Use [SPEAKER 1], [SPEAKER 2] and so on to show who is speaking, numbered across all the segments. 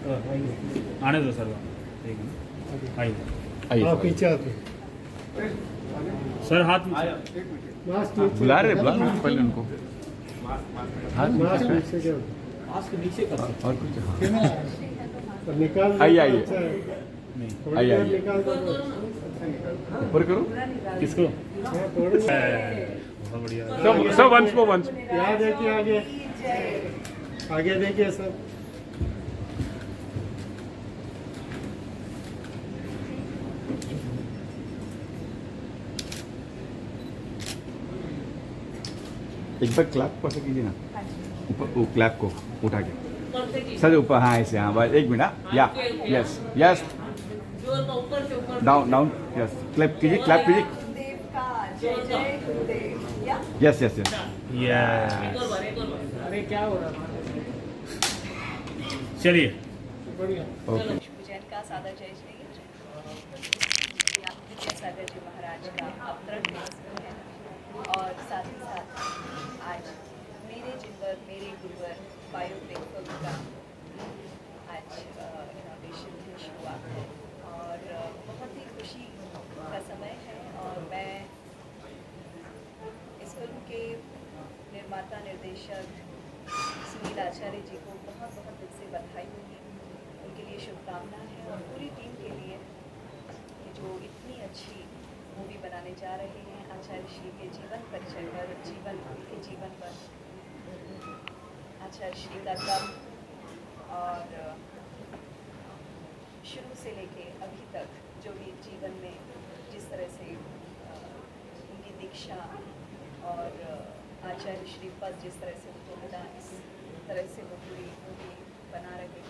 [SPEAKER 1] आने दो सर, एक मिनट, आइए
[SPEAKER 2] हाँ पीछे आते
[SPEAKER 1] सर, हाथ
[SPEAKER 2] मास्क
[SPEAKER 3] बुला रहे पहले उनको हाथ
[SPEAKER 2] मास्क
[SPEAKER 3] नीचे
[SPEAKER 2] नीचे क्या
[SPEAKER 1] मास्क नीचे कर
[SPEAKER 3] कर। और कुछ
[SPEAKER 2] और निकाल दो
[SPEAKER 3] आइए,
[SPEAKER 2] तो
[SPEAKER 3] आइए।
[SPEAKER 2] अच्छा है।
[SPEAKER 1] नहीं,
[SPEAKER 2] थोड़ी
[SPEAKER 3] आइए,
[SPEAKER 2] देर
[SPEAKER 3] आइए।
[SPEAKER 2] निकाल दो तो अच्छा निकाल
[SPEAKER 3] ऊपर करो।
[SPEAKER 1] किसको?
[SPEAKER 2] हाँ थोड़ी
[SPEAKER 1] बहुत बढ़िया।
[SPEAKER 3] सब वंश को वंश
[SPEAKER 2] यहाँ देखिए आगे आगे देखिए सब
[SPEAKER 3] एक बार क्लैप पर से कीजिए ना, ऊपर वो क्लैप को उठा के सर ऊपर, हाँ ऐसे, हाँ बस एक मिनट, या yes yes, down down, yes clap कीजिए, क्लैप कीजिए,
[SPEAKER 4] गुरुदेव का जय जय गुरुदेव या
[SPEAKER 3] यस यस यस।
[SPEAKER 2] अरे क्या हो रहा है
[SPEAKER 1] चलिए,
[SPEAKER 2] बढ़िया
[SPEAKER 3] ओके।
[SPEAKER 4] पूजन का सादर जय श्री विद्यासागर जी महाराज का अवतरण दिवस है और साथ ही साथ आज मेरे जिनवर मेरे गुरुवर बायोपिक फिल्म का आज इनॉग्रेशन की शुरुआत है और बहुत ही खुशी का समय है और मैं इस फिल्म के निर्माता निर्देशक सुनील आचार्य जी को बहुत बहुत दिल से बधाई दूँगी, उनके लिए शुभकामनाएं हैं और पूरी टीम के लिए कि जो इतनी अच्छी मूवी बनाने जा रहे हैं आचार्य श्री के जीवन परिचय पर, उनके जीवन पर, आचार्य श्री का कम और शुरू से लेके अभी तक जो भी जीवन में जिस तरह से उनकी दीक्षा और आचार्य श्री पद जिस तरह से उनको मिला, इस तरह से वो पूरी मूवी बना रहे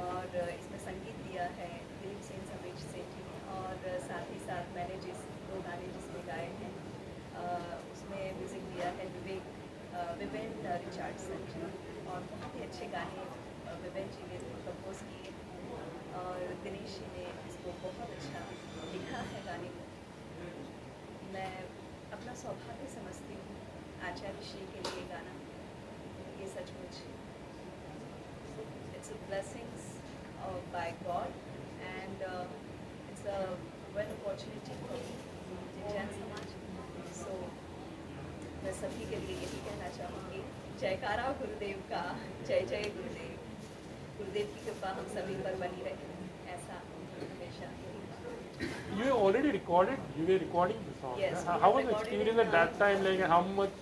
[SPEAKER 4] और इसमें संगीत दिया है दिलीप सिंह समेज सेठ जी ने और साथ ही साथ मैंने जिस 2 गाने जिसमें गाए हैं उसमें म्यूज़िक दिया है विवेन रिचर्डसन जी और बहुत ही अच्छे गाने विवेन जी ने कंपोज किए और दिनेश जी ने इसको बहुत अच्छा लिखा है गाने को। मैं अपना सौभाग्य समझती हूँ आचार्य श्री के लिए गाना, ये सचमुच it's a blessings by God and it's a well opportunity for me Jain समाज। सो मैं सभी के लिए यही कहना चाहूँगी, जयकारा गुरुदेव का, जय जय गुरुदेव, गुरुदेव की कृपा हम सभी पर बनी रहे, ऐसा हमेशा।
[SPEAKER 5] You already recorded. You were recording the song.
[SPEAKER 4] Yes,
[SPEAKER 5] Yeah?
[SPEAKER 4] we
[SPEAKER 5] How
[SPEAKER 4] have
[SPEAKER 5] was the
[SPEAKER 4] recorded
[SPEAKER 5] experience
[SPEAKER 4] it,
[SPEAKER 5] at that time? Like how much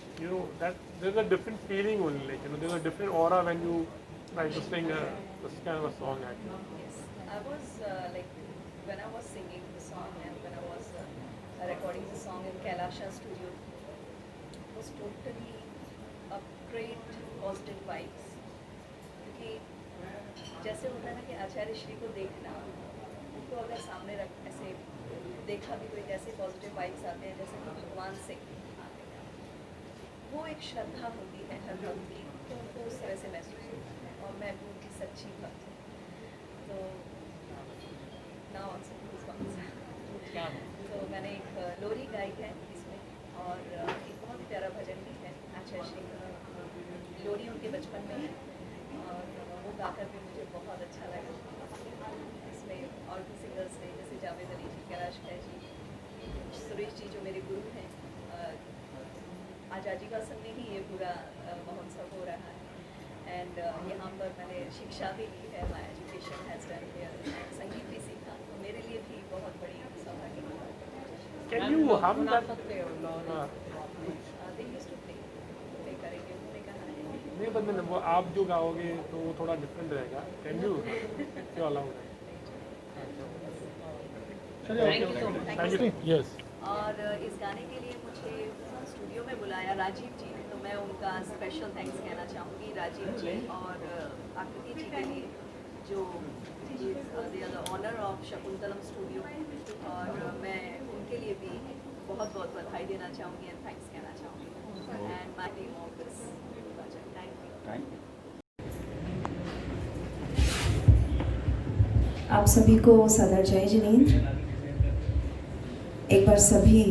[SPEAKER 5] that there's a different feeling only. Like there's a different aura when you try to sing this kind of a song. Actually.
[SPEAKER 4] Yes, I was like when I was singing the song and when I was recording the song in Kailasha studio, it was totally a great positive vibes. क्योंकि जैसे होता है ना कि आचार्य श्री को देखना, उनको अगर सामने रख ऐसे देखा भी कोई जैसे पॉजिटिव वाइब्स आते हैं जैसे कि भगवान से आते हैं, वो एक श्रद्धा होती है हर भक्त की, तो उनको उस तरह से महसूस होता है और मैं भी उनकी सच्ची भक्त हूँ। तो नाउ तो मैंने एक लोरी गाई है इसमें और एक बहुत ही प्यारा भजन भी है आचार्य श्री का, लोरी उनके बचपन में है और वो गाकर भी मुझे बहुत अच्छा लगा। इसमें और भी सिंगर्स ने जैसे जावेद अली जी, कैलाश खैर जी, सुरेश जी जो मेरे गुरु हैं, आज आजीवासन में ही ये पूरा महोत्सव हो रहा है एंड यहाँ पर मैंने शिक्षा भी ली है, my education has done here, संगीत भी सीखा, तो मेरे लिए भी बहुत बड़ी सौभाग्य की बात है।
[SPEAKER 5] Can you hum that?
[SPEAKER 4] They used to play करेंगे, उन्होंने कहा है।
[SPEAKER 5] नहीं बंदे वो आप जो गाओगे तो वो थोड़ा डिफरेंट रहेगा। Can you? क्यों अलाउड है? Thank you. Yes.
[SPEAKER 4] और इस गाने के लिए मुझे स्टूडियो में बुलाया राजीव जी ने, तो मैं उनका स्पेशल थैंक्स कहना चाहूँगी राजीव जी और आकृति जी के लिए जो they are the owner of Shakuntalam studio, और मैं उनके लिए भी बहुत बहुत बधाई देना चाहूँगी एंड थैंक्स कहना चाहूँगी and my name of this project. Thank you.
[SPEAKER 6] आप सभी को सादर जय जिनेंद्र। एक बार सभी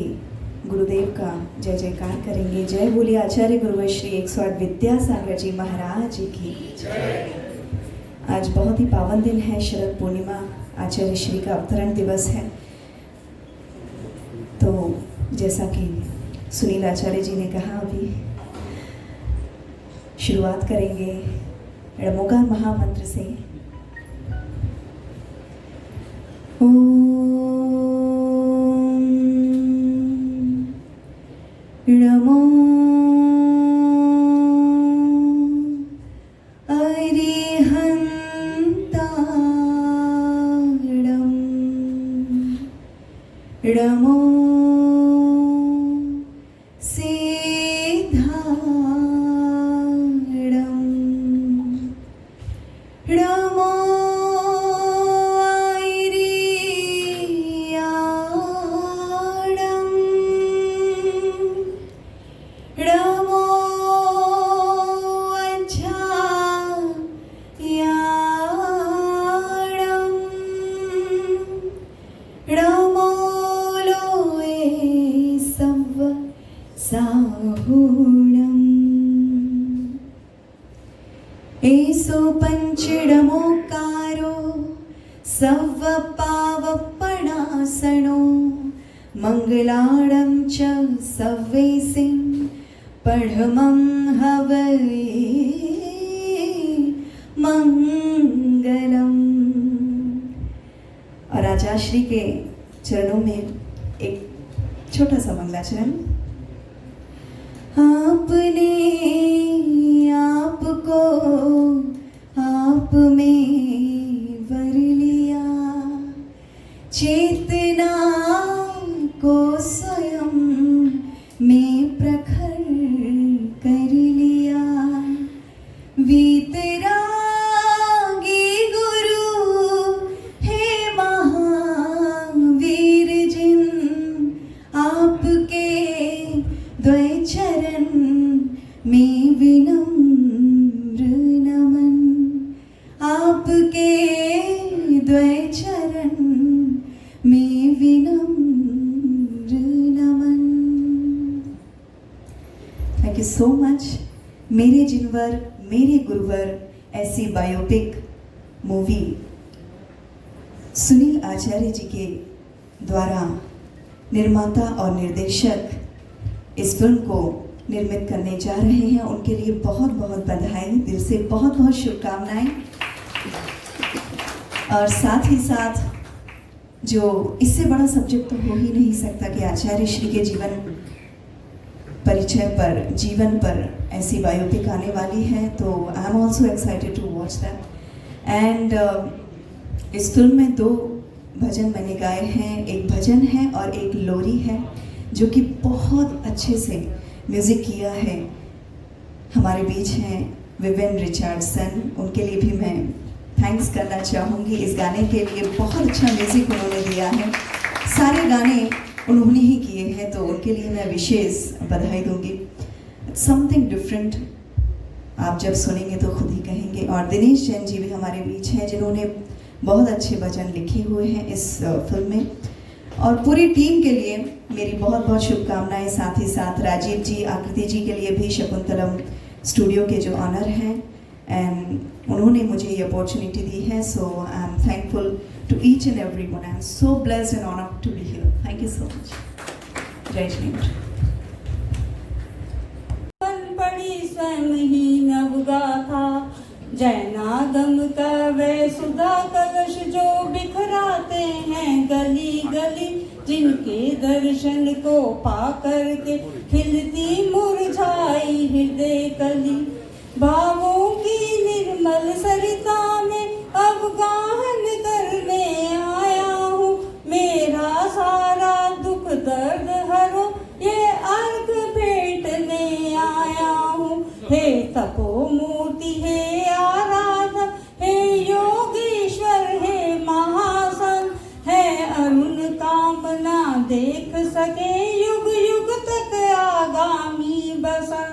[SPEAKER 6] गुरुदेव का जय जयकार करेंगे। जय बोलिए आचार्य गुरुवर श्री 108 विद्यासागर जी महाराज जी की जय। आज बहुत ही पावन दिन है, शरद पूर्णिमा, आचार्य श्री का अवतरण दिवस है। तो जैसा कि सुनील आचार्य जी ने कहा, अभी शुरुआत करेंगे णमोकार महामंत्र से। नमो अरिहन्ताणं नमो सिद्धाणं नमो एसो पंचडमोकारो सव्वपावपणासनो मंगलाडं च सव्वेसिं पढमं हवये मंगलम। और आचार्य के चरणों में एक छोटा सा मंगलाचरण। आपने आपको आप में वर लिया, चेतना को स्वयं में प्रखर कर लिया। वीतरागी गुरु हे महावीर जिन, आपके द्वय चरण में विनम्र नमन, आपके द्वय चरण में विनम्र नमन। Thank you so much. मेरे जिनवर मेरे गुरुवर ऐसी बायोपिक मूवी सुनील आचार्य जी के द्वारा निर्माता और निर्देशक इस फिल्म को निर्मित करने जा रहे हैं। उनके लिए बहुत बहुत बधाई, दिल से बहुत बहुत शुभकामनाएं। और साथ ही साथ जो इससे बड़ा सब्जेक्ट तो हो ही नहीं सकता कि आचार्य श्री के जीवन परिचय पर, जीवन पर ऐसी बायोपिक आने वाली है। तो I am also excited to watch that. And इस फिल्म में 2 भजन मैंने गाए हैं, एक भजन है और एक लोरी है, जो कि बहुत अच्छे से म्यूज़िक किया है। हमारे बीच हैं विवेन रिचर्डसन, उनके लिए भी मैं थैंक्स करना चाहूँगी इस गाने के लिए। बहुत अच्छा म्यूज़िक उन्होंने दिया है, सारे गाने उन्होंने ही किए हैं, तो उनके लिए मैं विशेष बधाई दूंगी। समथिंग डिफरेंट आप जब सुनेंगे तो खुद ही कहेंगे। और दिनेश जैन जी भी हमारे बीच हैं, जिन्होंने बहुत अच्छे भजन लिखे हुए हैं इस फिल्म में। और पूरी टीम के लिए मेरी बहुत बहुत शुभकामनाएं। साथ ही साथ राजीव जी, आकृति जी के लिए भी शकुंतलम स्टूडियो के जो ऑनर हैं, एंड उन्होंने मुझे ये अपॉर्चुनिटी दी है। So I am thankful to each and every one. I am so blessed and honoured to be here. Thank you so much. जय श्री
[SPEAKER 7] पड़ी स्वयं ही नवगाथा, जैनागम का वे सुधा कलश जो बिखराते हैं गली गली, जिनके दर्शन को पा करके खिलती मुरझाई हृदय कली। भावों की निर्मल सरिता में अब गाहन कर मैं आया हूँ, मेरा सारा दुख दर्द हरो ये अर्घ भेंटने आया हूँ। हे तपो मूर्ति, हे आराधक, हे योगेश्वर, हे महासन, है अरुण कामना देख सके युग युग तक आगामी बसन।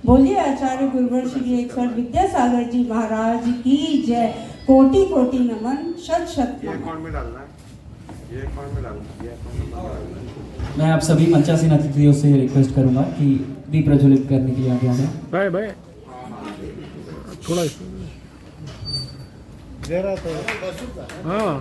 [SPEAKER 7] बोलिए आचार्य गुरुवर श्री 100 विद्यासागर जी महाराज की जय। कोटि कोटि नमन, शत शत नमन।
[SPEAKER 8] मैं आप सभी मंचासीन अतिथियों से रिक्वेस्ट करूंगा कि दीप प्रज्वलित करने के लिए आगे आना।
[SPEAKER 5] बाय बाय थोड़ा
[SPEAKER 2] जरा तो
[SPEAKER 5] हाँ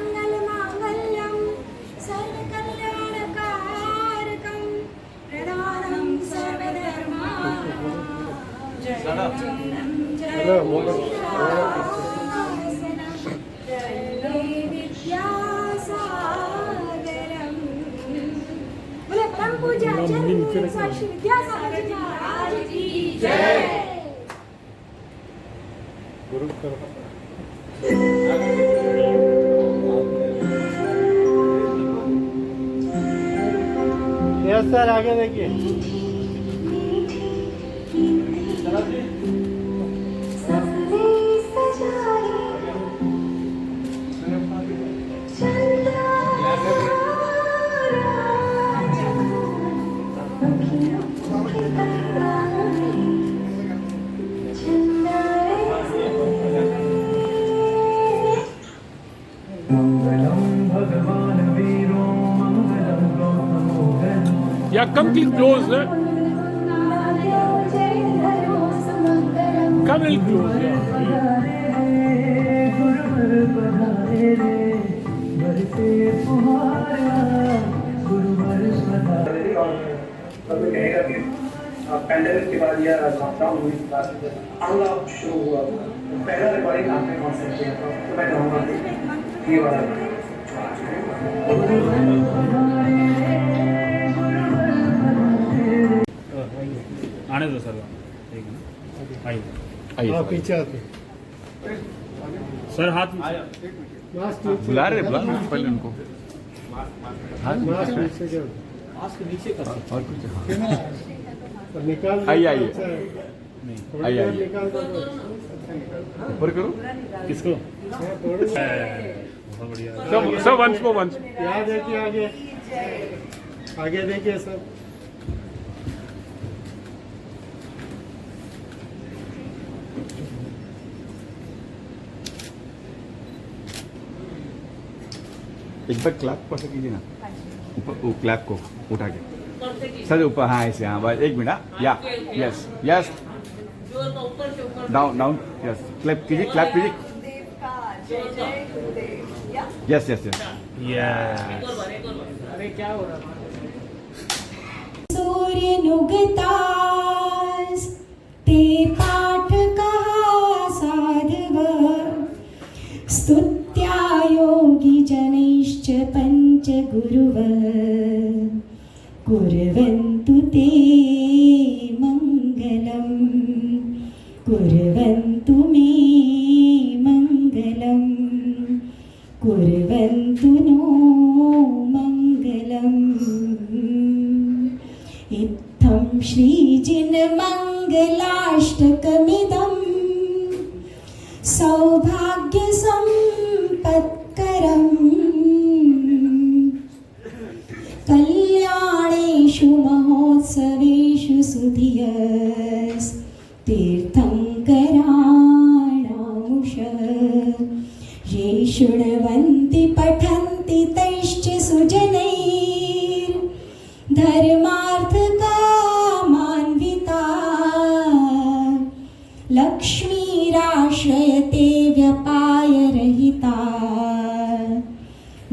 [SPEAKER 7] सर्वमङ्गलमाङ्गल्यं सर्वकल्याणकारकं प्रदानं सर्वधर्माणां
[SPEAKER 2] हेलो मोबाइल
[SPEAKER 7] विद्यासागरं बोले परम पूज्य आचार्य साक्षी विद्यासागर जी महाराज की जय।
[SPEAKER 2] गुरु करो यस सर आगे देखिए
[SPEAKER 5] Yeah, come close. Come a little close.
[SPEAKER 9] Pandemic के बाद या लॉकडाउन हुई के बाद अनलॉक शुरू हुआ पहला रिकॉर्डिंग आपने कॉन्सेप्ट किया था तो मैं कहूँगा कि ये वाला
[SPEAKER 1] आने दो सर ठीक है ना आइए
[SPEAKER 3] आइए
[SPEAKER 2] हाँ
[SPEAKER 3] सर,
[SPEAKER 2] पीछे आते
[SPEAKER 1] सर हाथ
[SPEAKER 2] मास्क
[SPEAKER 3] बुला रहे पहले उनको हाथ
[SPEAKER 2] मास्क
[SPEAKER 3] नीचे
[SPEAKER 2] पीछे क्या
[SPEAKER 1] मास्क नीचे कर
[SPEAKER 3] और कुछ हाँ।
[SPEAKER 2] निकाल दो
[SPEAKER 3] आइए,
[SPEAKER 2] तो
[SPEAKER 3] आइए।
[SPEAKER 2] अच्छा है।
[SPEAKER 1] नहीं
[SPEAKER 2] थोड़ी
[SPEAKER 3] आइए,
[SPEAKER 2] देर
[SPEAKER 3] आइए।
[SPEAKER 2] निकाल दो तो
[SPEAKER 3] ऊपर करो
[SPEAKER 1] किसको
[SPEAKER 2] हाँ, थोड़ी देर।
[SPEAKER 1] बहुत बढ़िया
[SPEAKER 5] So once more.
[SPEAKER 2] यहाँ देखिए आगे आगे देखिए सब
[SPEAKER 3] एक बार क्लैप पर कीजिए ना ऊपर वो क्लैप को उठा के सर ऊपर हाँ ऐसे हाँ बस एक मिनट या yes yes down down yes clap कीजिए क्लैप कीजिए
[SPEAKER 4] गुरुदेव का जय जय गुरुदेव या
[SPEAKER 3] यस यस यस
[SPEAKER 1] यस
[SPEAKER 7] सूर्य नुगतास ते पाठ कहा साधव स्तुत्या योगी जनैश्च पंच गुरुव कुर्वन्तु ते मङ्गलं कुर्वन्तु मे मङ्गलं कुर्वन्तु नो मङ्गलम् इत्थं श्रीजिनमङ्गलाष्टकमिदं सौभाग्यसम्पत्करम् कल्याणेषु महोत्सवेषु सुधियस्तीर्थङ्कराणामुष ये शृण्वन्ति पठन्ति तैश्च सुजनैर्धर्मार्थकामान्विता लक्ष्मीराश्रयते व्यपायरहिता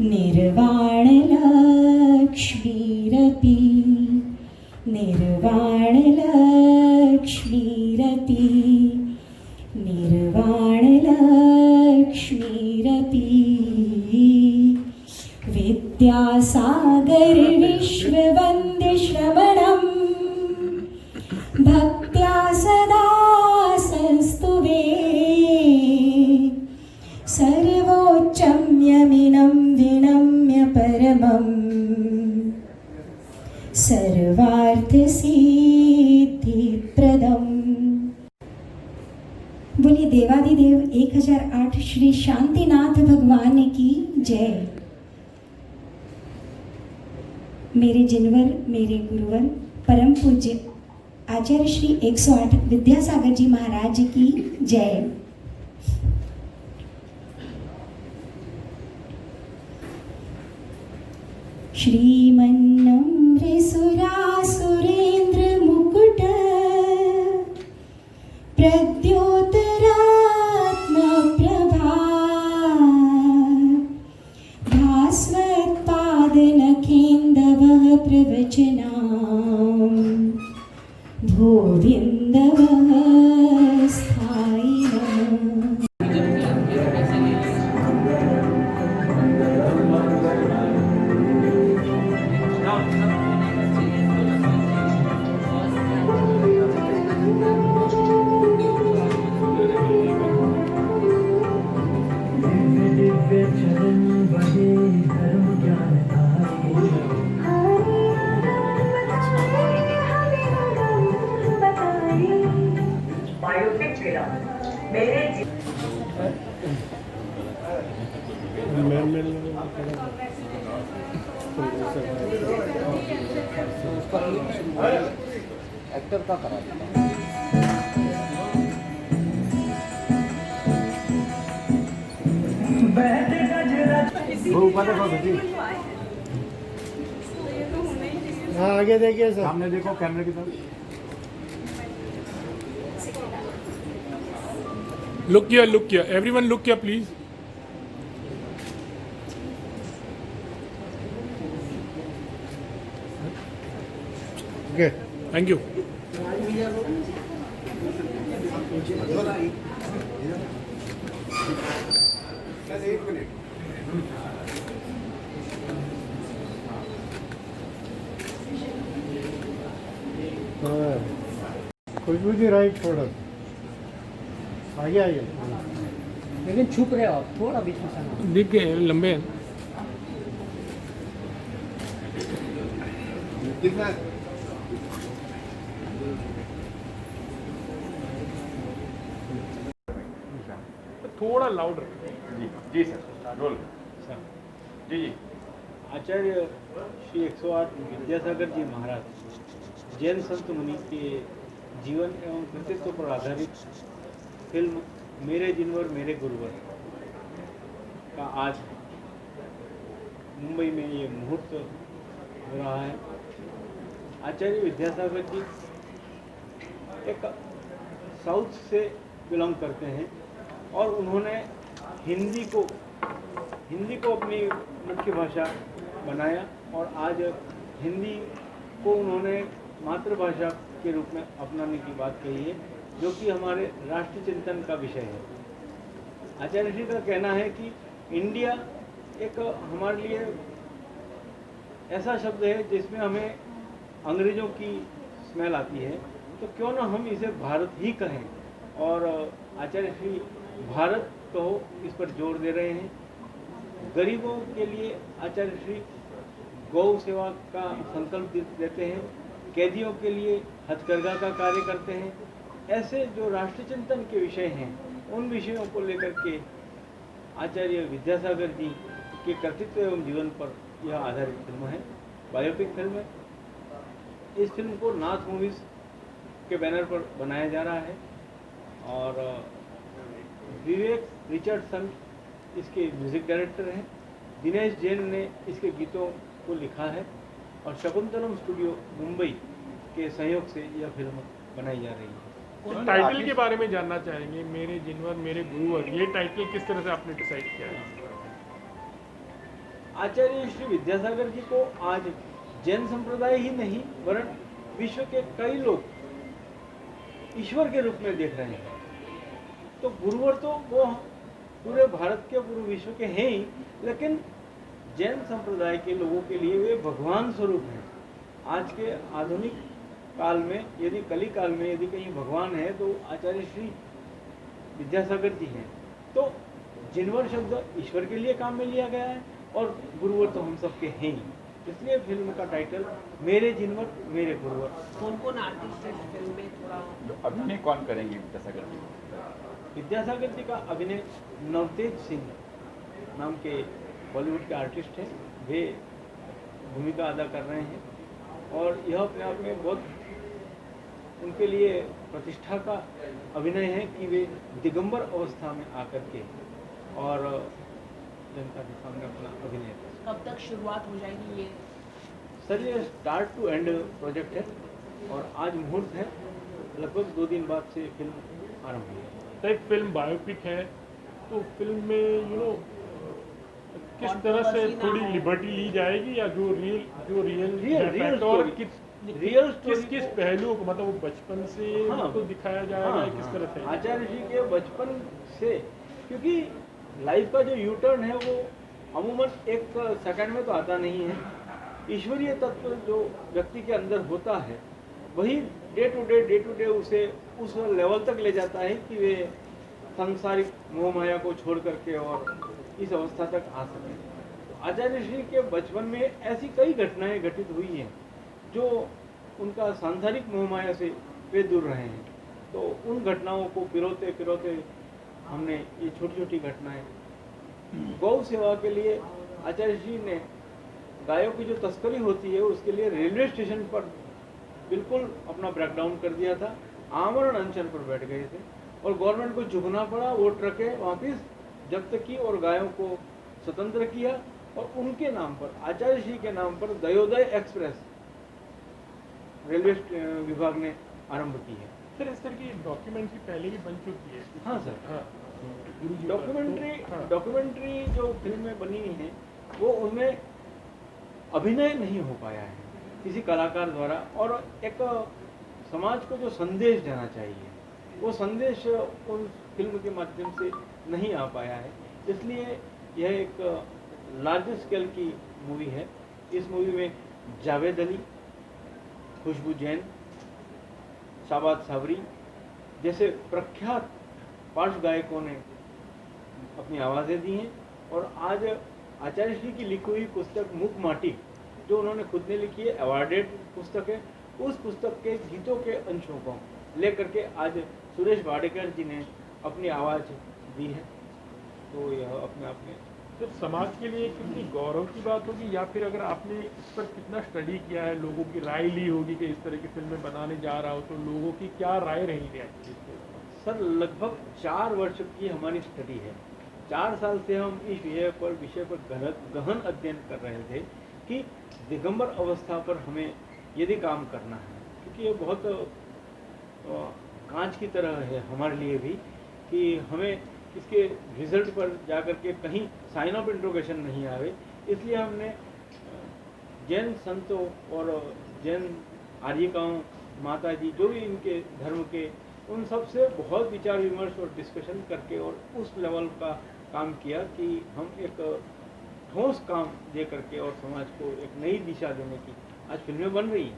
[SPEAKER 7] निर्वाणलक्ष्मीरपि निर्वाणलक्ष्मीरपि निर्वाणलक्ष्मीरपि विद्यासागर विश्ववन्द्य श्रवणं भक्त्या सदा संस्तुवे सर्वोच्चं यमिनं विनम्य परमं सर्वार्थसिद्धिप्रदम्। बोलिए देवादिदेव 1008 श्री शांतिनाथ भगवान की जय। मेरे जिनवर मेरे गुरुवर परम पूज्य आचार्य श्री 108 विद्यासागर जी महाराज की जय। श्रीमन्नम्र सुरासुरेन्द्र मुकुट प्रद्योतरात्मप्रभा भास्वत्पादनखेन्दवः प्रवचनाम् भोविन्दवः स्थायिनः।
[SPEAKER 9] बायोपिक मेरा मेरे
[SPEAKER 10] एक्टर का करा देता
[SPEAKER 2] हाँ आगे देखिए सर।
[SPEAKER 3] सामने देखो कैमरे की तरफ।
[SPEAKER 5] Look here, everyone look here please.
[SPEAKER 2] Okay
[SPEAKER 5] Thank you.
[SPEAKER 2] Khushboo ji right थोड़ा आगे आइए।
[SPEAKER 10] लेकिन छुप रहे हो आप थोड़ा बीच में से
[SPEAKER 5] दिख गए लंबे हैं। थोड़ा लाउडर।
[SPEAKER 3] जी जी सर रोल
[SPEAKER 1] सर
[SPEAKER 3] जी जी।
[SPEAKER 1] आचार्य श्री 108 विद्यासागर जी महाराज जैन संत मुनि के जीवन एवं कृतित्व पर आधारित फिल्म मेरे जिनवर मेरे गुरुवर का आज मुंबई में ये मुहूर्त हो रहा है। आचार्य विद्यासागर जी एक साउथ से बिलोंग करते हैं और उन्होंने हिंदी को अपनी मुख्य भाषा बनाया और आज हिंदी को उन्होंने मातृभाषा के रूप में अपनाने की बात कही है, जो कि हमारे राष्ट्रीय चिंतन का विषय है। आचार्य जी का कहना है कि इंडिया एक हमारे लिए ऐसा शब्द है जिसमें हमें अंग्रेज़ों की स्मेल आती है, तो क्यों ना हम इसे भारत ही कहें। और आचार्य श्री भारत कहो इस पर जोर दे रहे हैं। गरीबों के लिए आचार्य श्री गौ सेवा का संकल्प देते हैं, कैदियों के लिए हथकरघा का कार्य करते हैं। ऐसे जो राष्ट्रीय चिंतन के विषय हैं उन विषयों को लेकर के आचार्य विद्यासागर जी के कर्तृत्व एवं जीवन पर यह आधारित फिल्म है, बायोपिक फिल्म है। इस फिल्म को नाथ मूवीज़ के बैनर पर बनाया जा रहा है और विवेक रिचर्डसन इसके म्यूज़िक डायरेक्टर हैं। दिनेश जैन ने इसके गीतों को लिखा है और शकुंतलम स्टूडियो मुंबई के सहयोग से यह फिल्म बनाई जा रही है।
[SPEAKER 5] टाइटल के बारे में जानना चाहेंगे, मेरे जिनवर मेरे गुरुवर, ये टाइटल किस तरह से आपने डिसाइड किया है?
[SPEAKER 1] आचार्य श्री विद्यासागर जी को आज जैन संप्रदाय ही नहीं वरन विश्व के कई लोग ईश्वर के रूप में देख रहे हैं। तो गुरुवर तो वो पूरे भारत के पूरे विश्व के हैं ही, लेकिन जैन संप्रदाय के लोगों के लिए वे भगवान स्वरूप हैं। आज के आधुनिक काल में यदि कली काल में यदि कहीं भगवान है तो आचार्य श्री विद्यासागर जी हैं। तो जिनवर शब्द ईश्वर के लिए काम में लिया गया है और गुरुवर तो हम सबके हैं ही, इसलिए फिल्म का टाइटल मेरे जिनवर मेरे गुरुवर।
[SPEAKER 11] कौन कौन आर्टिस्ट है फिल्म में, थोड़ा
[SPEAKER 3] अभिनय कौन करेंगे विद्यासागर जी?
[SPEAKER 1] विद्यासागर जी का अभिनय नवतेज सिंह नाम के बॉलीवुड के आर्टिस्ट हैं, वे भूमिका अदा कर रहे हैं और यह अपने आप में बहुत उनके लिए प्रतिष्ठा का अभिनय है कि वे दिगंबर अवस्था में आकर के और जनता के सामने अपना अभिनय करें।
[SPEAKER 11] कब तक शुरुआत हो जाएगी ये?
[SPEAKER 1] सर ये स्टार्ट टू एंड प्रोजेक्ट है और आज मुहूर्त है, लगभग 2 दिन बाद से फिल्म आरंभ हुई है।
[SPEAKER 5] तो एक फिल्म बायोपिक है, तो फिल्म में किस तरह से थोड़ी लिबर्टी ली जाएगी या जो रियल और किस पहलुओं को, मतलब वो बचपन से तो दिखाया जाएगा, किस तरह से?
[SPEAKER 1] आचार्य जी के बचपन से, क्योंकि लाइफ का जो यू टर्न है वो अमूमन 1 सेकंड में तो आता नहीं है। ईश्वरीय तत्व जो व्यक्ति के अंदर होता है वही डे टू डे उसे उस लेवल तक ले जाता है कि वे सांसारिक मोह माया को छोड़ करके और इस अवस्था तक आ सकें। तो आचार्य श्री के बचपन में ऐसी कई घटनाएं घटित हुई हैं जो उनका सांसारिक मोह माया से वे दूर रहे हैं। तो उन घटनाओं को पिरोते पिरोते हमने ये छोटी छोटी घटनाएं, गौ सेवा के लिए आचार्य जी ने गायों की जो तस्करी होती है उसके लिए रेलवे स्टेशन पर बिल्कुल अपना ब्रेकडाउन कर दिया था, आमरण अनशन पर बैठ गए थे और गवर्नमेंट को झुकना पड़ा। वो ट्रकें वापस जब्त की और गायों को स्वतंत्र किया और उनके नाम पर, आचार्य जी के नाम पर दयोदय एक्सप्रेस रेलवे विभाग ने आरंभ की है।
[SPEAKER 5] सर इस तरह की डॉक्यूमेंट्री पहले भी बन चुकी है?
[SPEAKER 1] हाँ सर,
[SPEAKER 5] हाँ।
[SPEAKER 1] डॉक्यूमेंट्री जो फिल्म में बनी है वो उनमें अभिनय नहीं हो पाया है किसी कलाकार द्वारा, और एक समाज को जो संदेश देना चाहिए वो संदेश उन फिल्म के माध्यम से नहीं आ पाया है। इसलिए यह एक लार्ज स्केल की मूवी है। इस मूवी में जावेद अली, खुशबू जैन, शाबाद सावरी जैसे प्रख्यात पार्श्व गायकों ने अपनी आवाज़ें दी हैं और आज आचार्य श्री की लिखी हुई पुस्तक मूक माटी जो उन्होंने खुद ने लिखी है, अवार्डेड पुस्तक है, उस पुस्तक के गीतों के अंशों को लेकर के आज सुरेश वाडेकर जी ने अपनी आवाज़ दी है। तो यह अपने आप में
[SPEAKER 5] सिर्फ समाज के लिए कितनी गौरव की बात होगी, या फिर अगर आपने इस पर कितना स्टडी किया है, लोगों की राय ली होगी कि इस तरह की फिल्में बनाने जा रहा हो, तो लोगों की क्या राय रहेगी एक्चुअली?
[SPEAKER 1] सर लगभग 4 वर्ष की हमारी स्टडी है। 4 साल से हम इस विषय पर गहन अध्ययन कर रहे थे कि दिगंबर अवस्था पर हमें यदि काम करना है, क्योंकि ये बहुत कांच की तरह है हमारे लिए भी कि हमें इसके रिजल्ट पर जाकर के कहीं साइन ऑफ इंट्रोगेशन नहीं आवे, इसलिए हमने जैन संतों और जैन आर्यिकाओं, माता जी जो भी इनके धर्म के, उन सब से बहुत विचार विमर्श और डिस्कशन करके और उस लेवल का काम किया कि हम एक ठोस काम दे करके और समाज को एक नई दिशा देने की आज फिल्में बन रही हैं,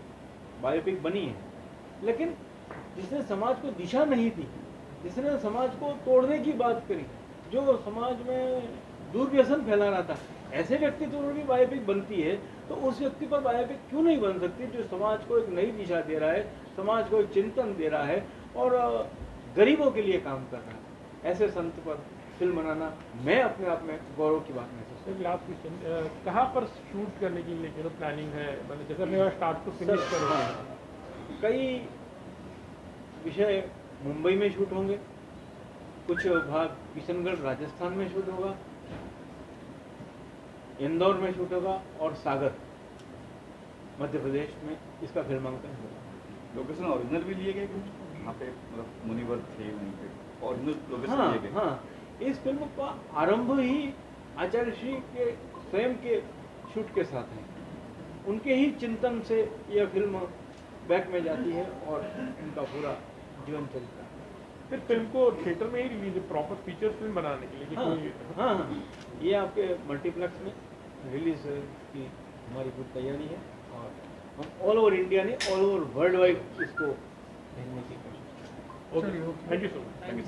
[SPEAKER 1] बायोपिक बनी है, लेकिन जिसने समाज को दिशा नहीं दी, जिसने समाज को तोड़ने की बात करी, जो समाज में दुर्व्यसन फैला रहा था, ऐसे व्यक्ति तो भी बायोपिक बनती है, तो उस व्यक्ति पर बायोपिक क्यों नहीं बन सकती जो समाज को एक नई दिशा दे रहा है, समाज को एक चिंतन दे रहा है और गरीबों के लिए काम कर रहा है। ऐसे संत पर फिल्म बनाना मैं अपने आप में गौरव की बात महसूस करता हूँ।
[SPEAKER 5] लास्ट क्वेश्चन, कहाँ पर शूट करने की लेकिन प्लानिंग है, मतलब जैसे मेरा स्टार्ट टू फिनिश करो?
[SPEAKER 1] कई विषय मुंबई में शूट होंगे, कुछ भाग किशनगढ़ राजस्थान में शूट होगा, इंदौर में शूट होगा और सागर मध्य प्रदेश में इसका फिल्मांकन होगा।
[SPEAKER 3] लोकेशन ओरिजिनल भी लिए गए कुछ वहाँ पे, मतलब मुनिवर थे वहीं पे ओरिजिनल लोकेशन
[SPEAKER 1] हाँ
[SPEAKER 3] लिए गए?
[SPEAKER 1] हाँ, इस फिल्म का आरंभ ही आचार्य श्री के स्वयं के शूट के साथ है। उनके ही चिंतन से यह फिल्म बैक में जाती है और उनका पूरा जीवन चलता है।
[SPEAKER 5] फिर फिल्म को थिएटर में ही रिलीज, प्रॉपर फीचर फिल्म बनाने के लिए कि
[SPEAKER 1] हाँ,
[SPEAKER 5] कोई
[SPEAKER 1] हाँ, ये आपके मल्टीप्लेक्स में रिलीज की हमारी पूरी तैयारी है और हम ऑल ओवर इंडिया ने ऑल ओवर वर्ल्ड वाइड इसको भेजने की कोशिश।
[SPEAKER 5] Okay, thank you so much.